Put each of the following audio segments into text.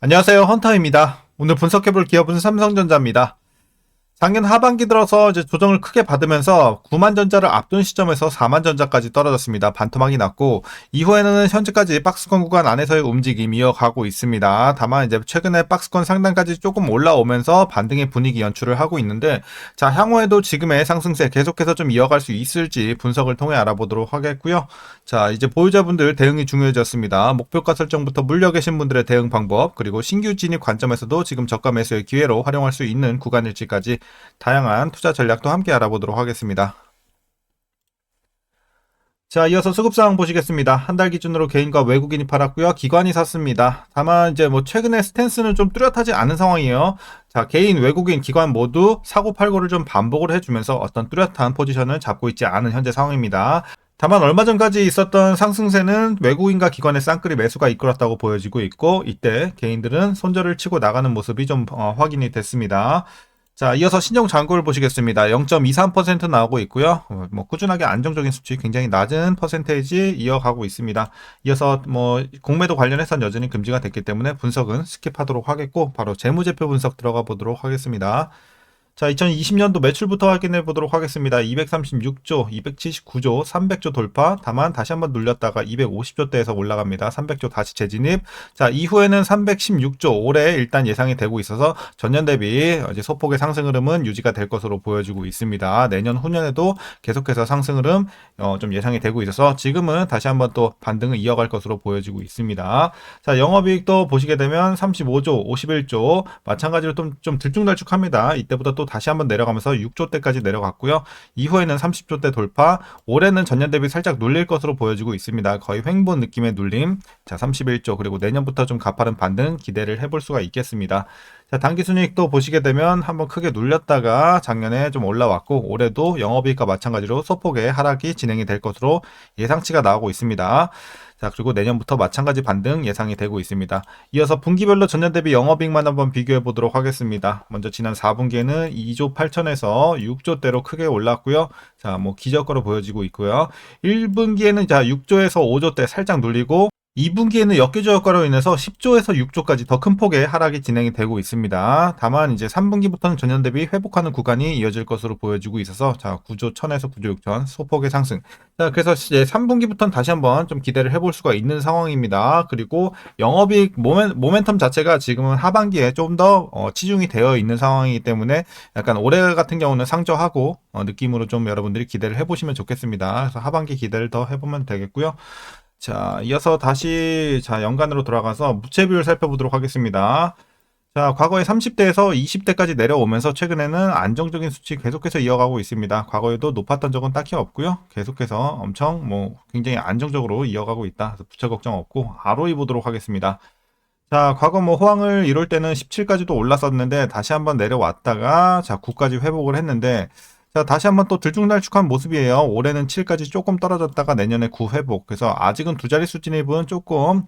안녕하세요. 헌터입니다. 오늘 분석해볼 기업은 삼성전자입니다. 작년 하반기 들어서 이제 조정을 크게 받으면서 9만 전자를 앞둔 시점에서 4만 전자까지 떨어졌습니다. 반토막이 났고 이후에는 현재까지 박스권 구간 안에서의 움직임이 이어가고 있습니다. 다만 이제 최근에 박스권 상단까지 조금 올라오면서 반등의 분위기 연출을 하고 있는데, 자, 향후에도 지금의 상승세 계속해서 좀 이어갈 수 있을지 분석을 통해 알아보도록 하겠고요. 자, 이제 보유자분들 대응이 중요해졌습니다. 목표가 설정부터 물려 계신 분들의 대응 방법, 그리고 신규 진입 관점에서도 지금 저가 매수의 기회로 활용할 수 있는 구간일지까지 다양한 투자 전략도 함께 알아보도록 하겠습니다. 자, 이어서 수급상황 보시겠습니다. 한 달 기준으로 개인과 외국인이 팔았고요. 기관이 샀습니다. 다만 이제 뭐 최근에 스탠스는 좀 뚜렷하지 않은 상황이에요. 자, 개인, 외국인, 기관 모두 사고 팔고를 좀 반복을 해주면서 어떤 뚜렷한 포지션을 잡고 있지 않은 현재 상황입니다. 다만 얼마 전까지 있었던 상승세는 외국인과 기관의 쌍끌이 매수가 이끌었다고 보여지고 있고, 이때 개인들은 손절을 치고 나가는 모습이 좀 확인이 됐습니다. 자, 이어서 신용 잔고를 보시겠습니다. 0.23% 나오고 있고요. 뭐 꾸준하게 안정적인 수치, 굉장히 낮은 퍼센테이지 이어가고 있습니다. 이어서 뭐 공매도 관련해서는 여전히 금지가 됐기 때문에 분석은 스킵하도록 하겠고, 바로 재무제표 분석 들어가 보도록 하겠습니다. 자, 2020년도 매출부터 확인해 보도록 하겠습니다. 236조, 279조, 300조 돌파. 다만 다시 한번 눌렸다가 250조대에서 올라갑니다. 300조 다시 재진입. 자, 이후에는 316조 올해 일단 예상이 되고 있어서 전년 대비 이제 소폭의 상승 흐름은 유지가 될 것으로 보여지고 있습니다. 내년 후년에도 계속해서 상승 흐름 좀 예상이 되고 있어서 지금은 다시 한번 또 반등을 이어갈 것으로 보여지고 있습니다. 자, 영업이익도 보시게 되면 35조, 51조 마찬가지로 좀 들쭉날쭉합니다. 이때부터 또 다시 한번 내려가면서 6조대까지 내려갔고요. 이후에는 30조대 돌파, 올해는 전년 대비 살짝 눌릴 것으로 보여지고 있습니다. 거의 횡보 느낌의 눌림. 자, 31조, 그리고 내년부터 좀 가파른 반등 기대를 해볼 수가 있겠습니다. 자, 당기순이익도 보시게 되면 한번 크게 눌렸다가 작년에 좀 올라왔고, 올해도 영업이익과 마찬가지로 소폭의 하락이 진행이 될 것으로 예상치가 나오고 있습니다. 자, 그리고 내년부터 마찬가지 반등 예상이 되고 있습니다. 이어서 분기별로 전년 대비 영업이익만 한번 비교해 보도록 하겠습니다. 먼저 지난 4분기에는 2조 8천에서 6조대로 크게 올랐고요. 자, 뭐 기저가로 보여지고 있고요. 1분기에는 자 6조에서 5조대 살짝 눌리고, 2분기에는 역계조 효과로 인해서 10조에서 6조까지 더 큰 폭의 하락이 진행이 되고 있습니다. 다만 이제 3분기부터는 전년 대비 회복하는 구간이 이어질 것으로 보여지고 있어서, 자, 9조 1000에서 9조 6000 소폭의 상승. 자, 그래서 이제 3분기부터는 다시 한번 좀 기대를 해볼 수가 있는 상황입니다. 그리고 영업이익 모멘텀 자체가 지금은 하반기에 좀 더 치중이 되어 있는 상황이기 때문에 약간 올해 같은 경우는 상저하고 느낌으로 좀 여러분들이 기대를 해보시면 좋겠습니다. 그래서 하반기 기대를 더 해보면 되겠고요. 자, 이어서 다시 연간으로 돌아가서 무채 비율 살펴보도록 하겠습니다. 자, 과거에 30대에서 20대까지 내려오면서 최근에는 안정적인 수치 계속해서 이어가고 있습니다. 과거에도 높았던 적은 딱히 없고요. 계속해서 엄청 굉장히 안정적으로 이어가고 있다. 그래서 부채 걱정 없고, ROE 보도록 하겠습니다. 자, 과거 호황을 이룰 때는 17까지도 올랐었는데 다시 한번 내려왔다가 자, 9까지 회복을 했는데, 자, 다시 한번 또 들쭉날쭉한 모습이에요. 올해는 7까지 조금 떨어졌다가 내년에 9 회복. 그래서 아직은 두 자릿수 진입은 조금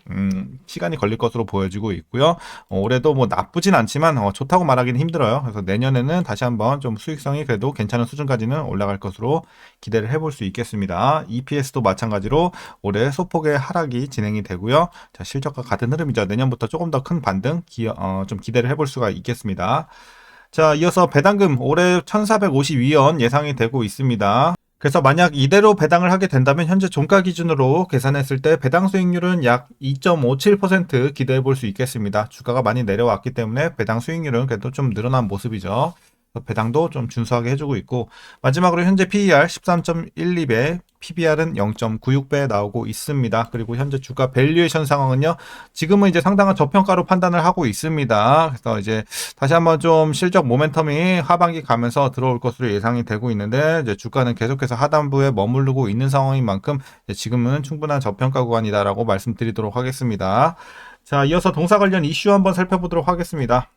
시간이 걸릴 것으로 보여지고 있고요. 올해도 나쁘진 않지만 좋다고 말하기는 힘들어요. 그래서 내년에는 다시 한번 좀 수익성이 그래도 괜찮은 수준까지는 올라갈 것으로 기대를 해볼 수 있겠습니다. EPS도 마찬가지로 올해 소폭의 하락이 진행이 되고요. 자, 실적과 같은 흐름이죠. 내년부터 조금 더 큰 반등 좀 기대를 해볼 수가 있겠습니다. 자, 이어서 배당금 올해 1,452원 예상이 되고 있습니다. 그래서 만약 이대로 배당을 하게 된다면 현재 종가 기준으로 계산했을 때 배당 수익률은 약 2.57% 기대해 볼 수 있겠습니다. 주가가 많이 내려왔기 때문에 배당 수익률은 그래도 좀 늘어난 모습이죠. 배당도 좀 준수하게 해주고 있고, 마지막으로 현재 PER 13.12배, PBR은 0.96배 나오고 있습니다. 그리고 현재 주가 밸류에이션 상황은요, 지금은 이제 상당한 저평가로 판단을 하고 있습니다. 그래서 이제 다시 한번 좀 실적 모멘텀이 하반기 가면서 들어올 것으로 예상이 되고 있는데, 이제 주가는 계속해서 하단부에 머무르고 있는 상황인 만큼 지금은 충분한 저평가 구간이다라고 말씀드리도록 하겠습니다. 자, 이어서 동사 관련 이슈 한번 살펴보도록 하겠습니다.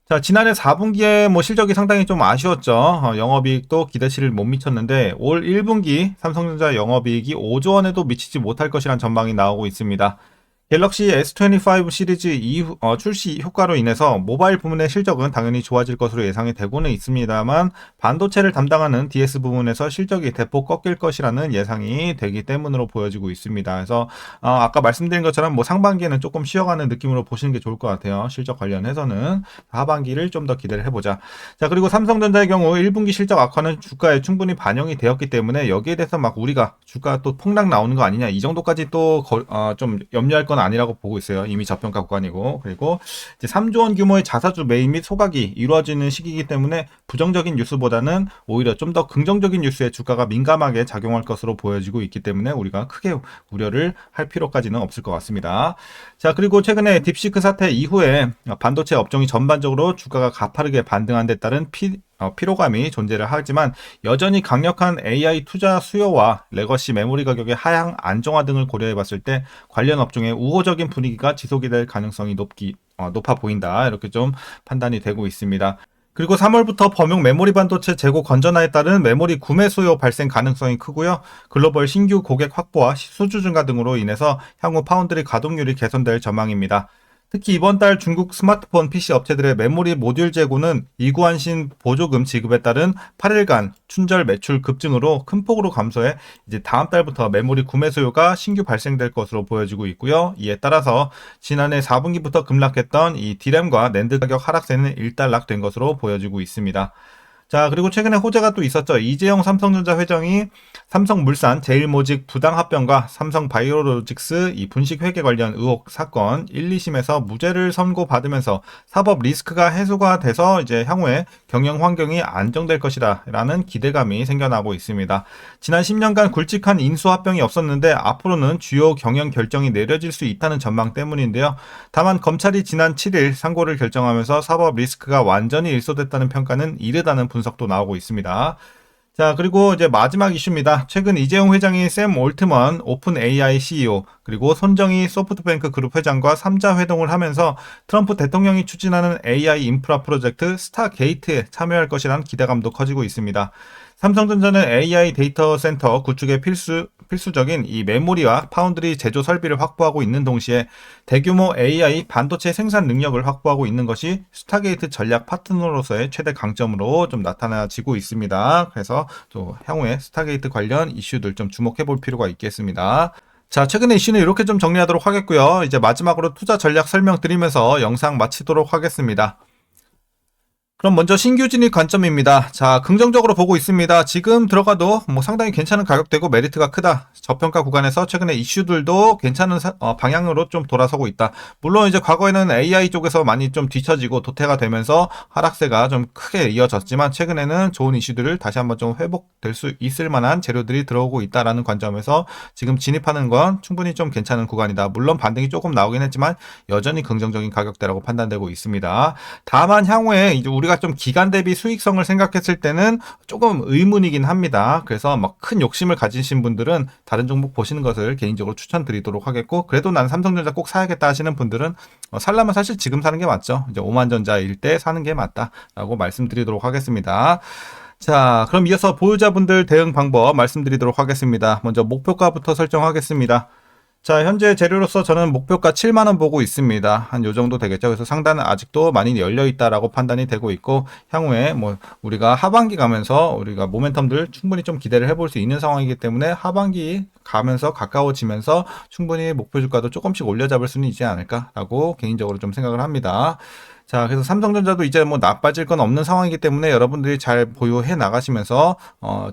자, 지난해 4분기에 실적이 상당히 좀 아쉬웠죠. 영업이익도 기대치를 못 미쳤는데 올 1분기 삼성전자 영업이익이 5조 원에도 미치지 못할 것이란 전망이 나오고 있습니다. 갤럭시 S25 시리즈 이후, 출시 효과로 인해서 모바일 부문의 실적은 당연히 좋아질 것으로 예상이 되고는 있습니다만 반도체를 담당하는 DS 부문에서 실적이 대폭 꺾일 것이라는 예상이 되기 때문으로 보여지고 있습니다. 그래서 아까 말씀드린 것처럼 뭐 상반기에는 조금 쉬어가는 느낌으로 보시는 게 좋을 것 같아요. 실적 관련해서는 하반기를 좀 더 기대를 해보자. 자, 그리고 삼성전자의 경우 1분기 실적 악화는 주가에 충분히 반영이 되었기 때문에 여기에 대해서 막 우리가 주가 또 폭락 나오는 거 아니냐 이 정도까지 또 좀 염려할 건 아니라고 보고 있어요. 이미 저평가 구간이고. 그리고 이제 3조 원 규모의 자사주 매입 및 소각이 이루어지는 시기이기 때문에 부정적인 뉴스보다는 오히려 좀 더 긍정적인 뉴스에 주가가 민감하게 작용할 것으로 보여지고 있기 때문에 우리가 크게 우려를 할 필요까지는 없을 것 같습니다. 자, 그리고 최근에 딥시크 사태 이후에 반도체 업종이 전반적으로 주가가 가파르게 반등한 데 따른 피로감이 존재를 하지만 여전히 강력한 AI 투자 수요와 레거시 메모리 가격의 하향 안정화 등을 고려해 봤을 때 관련 업종의 우호적인 분위기가 지속이 될 가능성이 높아 보인다. 이렇게 좀 판단이 되고 있습니다. 그리고 3월부터 범용 메모리 반도체 재고 건전화에 따른 메모리 구매 수요 발생 가능성이 크고요. 글로벌 신규 고객 확보와 수주 증가 등으로 인해서 향후 파운드리 가동률이 개선될 전망입니다. 특히 이번 달 중국 스마트폰 PC 업체들의 메모리 모듈 재고는 이구환신 보조금 지급에 따른 8일간 춘절 매출 급증으로 큰 폭으로 감소해 이제 다음 달부터 메모리 구매 수요가 신규 발생될 것으로 보여지고 있고요. 이에 따라서 지난해 4분기부터 급락했던 이 D램과 낸드 가격 하락세는 일단락된 것으로 보여지고 있습니다. 자, 그리고 최근에 호재가 또 있었죠. 이재용 삼성전자 회장이 삼성물산 제일모직 부당합병과 삼성바이오로직스 이 분식회계 관련 의혹 사건 1, 2심에서 무죄를 선고받으면서 사법 리스크가 해소가 돼서 이제 향후에 경영 환경이 안정될 것이다 라는 기대감이 생겨나고 있습니다. 지난 10년간 굵직한 인수합병이 없었는데 앞으로는 주요 경영 결정이 내려질 수 있다는 전망 때문인데요. 다만 검찰이 지난 7일 상고를 결정하면서 사법 리스크가 완전히 일소됐다는 평가는 이르다는 분석도 나오고 있습니다. 자, 그리고 이제 마지막 이슈입니다. 최근 이재용 회장이 샘 올트먼 오픈 AI CEO 그리고 손정희 소프트뱅크 그룹 회장과 3자 회동을 하면서 트럼프 대통령이 추진하는 AI 인프라 프로젝트 스타게이트에 참여할 것이라는 기대감도 커지고 있습니다. 삼성전자는 AI 데이터 센터 구축에 필수적인 이 메모리와 파운드리 제조 설비를 확보하고 있는 동시에 대규모 AI 반도체 생산 능력을 확보하고 있는 것이 스타게이트 전략 파트너로서의 최대 강점으로 좀 나타나지고 있습니다. 그래서 또 향후에 스타게이트 관련 이슈들 좀 주목해 볼 필요가 있겠습니다. 자, 최근의 이슈는 이렇게 좀 정리하도록 하겠고요. 이제 마지막으로 투자 전략 설명드리면서 영상 마치도록 하겠습니다. 그럼 먼저 신규 진입 관점입니다. 자, 긍정적으로 보고 있습니다. 지금 들어가도 뭐 상당히 괜찮은 가격대고 메리트가 크다. 저평가 구간에서 최근에 이슈들도 괜찮은 방향으로 좀 돌아서고 있다. 물론 이제 과거에는 AI 쪽에서 많이 좀 뒤처지고 도태가 되면서 하락세가 좀 크게 이어졌지만 최근에는 좋은 이슈들을 다시 한번 좀 회복될 수 있을 만한 재료들이 들어오고 있다라는 관점에서 지금 진입하는 건 충분히 좀 괜찮은 구간이다. 물론 반등이 조금 나오긴 했지만 여전히 긍정적인 가격대라고 판단되고 있습니다. 다만 향후에 이제 우리가 좀 기간 대비 수익성을 생각했을 때는 조금 의문이긴 합니다. 그래서 막 큰 욕심을 가지신 분들은 다른 종목 보시는 것을 개인적으로 추천드리도록 하겠고, 그래도 난 삼성전자 꼭 사야겠다 하시는 분들은 살려면 사실 지금 사는 게 맞죠. 이제 오만전자일 때 사는 게 맞다라고 말씀드리도록 하겠습니다. 자, 그럼 이어서 보유자분들 대응 방법 말씀드리도록 하겠습니다. 먼저 목표가부터 설정하겠습니다. 자, 현재 재료로서 저는 목표가 7만원 보고 있습니다. 한 요 정도 되겠죠. 그래서 상단은 아직도 많이 열려있다라고 판단이 되고 있고, 향후에 뭐 우리가 하반기 가면서 우리가 모멘텀들 충분히 좀 기대를 해볼 수 있는 상황이기 때문에 하반기 가면서 가까워지면서 충분히 목표 주가도 조금씩 올려잡을 수는 있지 않을까라고 개인적으로 좀 생각을 합니다. 자, 그래서 삼성전자도 이제 뭐 나빠질 건 없는 상황이기 때문에 여러분들이 잘 보유해 나가시면서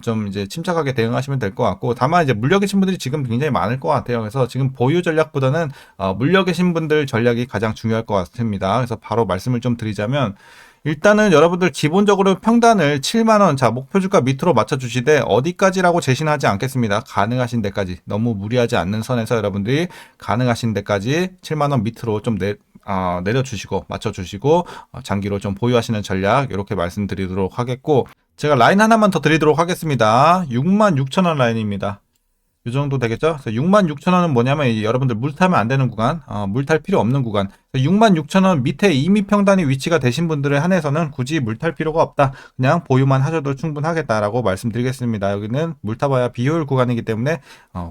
좀 이제 침착하게 대응하시면 될 것 같고, 다만 이제 물려 계신 분들이 지금 굉장히 많을 것 같아요. 그래서 지금 보유 전략보다는 물려 계신 분들 전략이 가장 중요할 것 같습니다. 그래서 바로 말씀을 좀 드리자면, 일단은 여러분들 기본적으로 평단을 7만원, 자, 목표 주가 밑으로 맞춰주시되 어디까지라고 제시는 하지 않겠습니다. 가능하신 데까지, 너무 무리하지 않는 선에서 여러분들이 가능하신 데까지 7만원 밑으로 좀 내려주시고 맞춰주시고 장기로 좀 보유하시는 전략 이렇게 말씀드리도록 하겠고, 제가 라인 하나만 더 드리도록 하겠습니다. 66,000원 라인입니다. 이 정도 되겠죠? 그래서 66,000원은 뭐냐면 여러분들 물 타면 안 되는 구간, 물 탈 필요 없는 구간. 66,000원 밑에 임의평단위 위치가 되신 분들에 한해서는 굳이 물 탈 필요가 없다. 그냥 보유만 하셔도 충분하겠다라고 말씀드리겠습니다. 여기는 물 타봐야 비효율 구간이기 때문에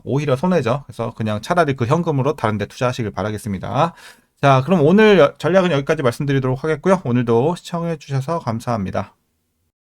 오히려 손해죠. 그래서 그냥 차라리 그 현금으로 다른 데 투자하시길 바라겠습니다. 자, 그럼 오늘 전략은 여기까지 말씀드리도록 하겠고요. 오늘도 시청해 주셔서 감사합니다.